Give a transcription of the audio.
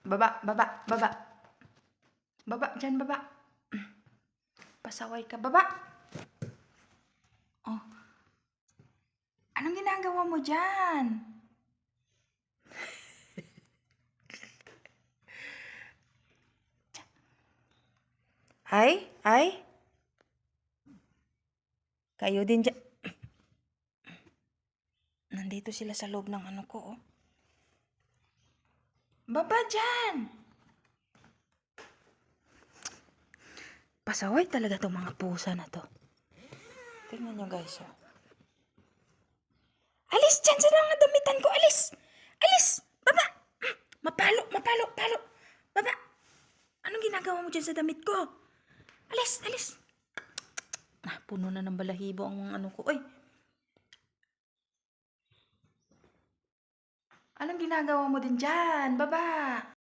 Baba, baba, baba. Baba, dyan, baba. Pasaway ka, baba. Oh. Anong ginagawa mo dyan? Ay. Kayo din dyan. Nandito sila sa loob ng ano ko, oh. Baba dyan! Pasaway talaga tong mga pusa na to. Tingnan nyo guys, oh. Alis dyan sa mga damitan ko, alis! Alis! Baba! Mapalo! Baba! Anong ginagawa mo dyan sa damit ko? Alis! Puno na ng balahibo ang ano ko. Uy! Anong ginagawa mo din dyan? Baba!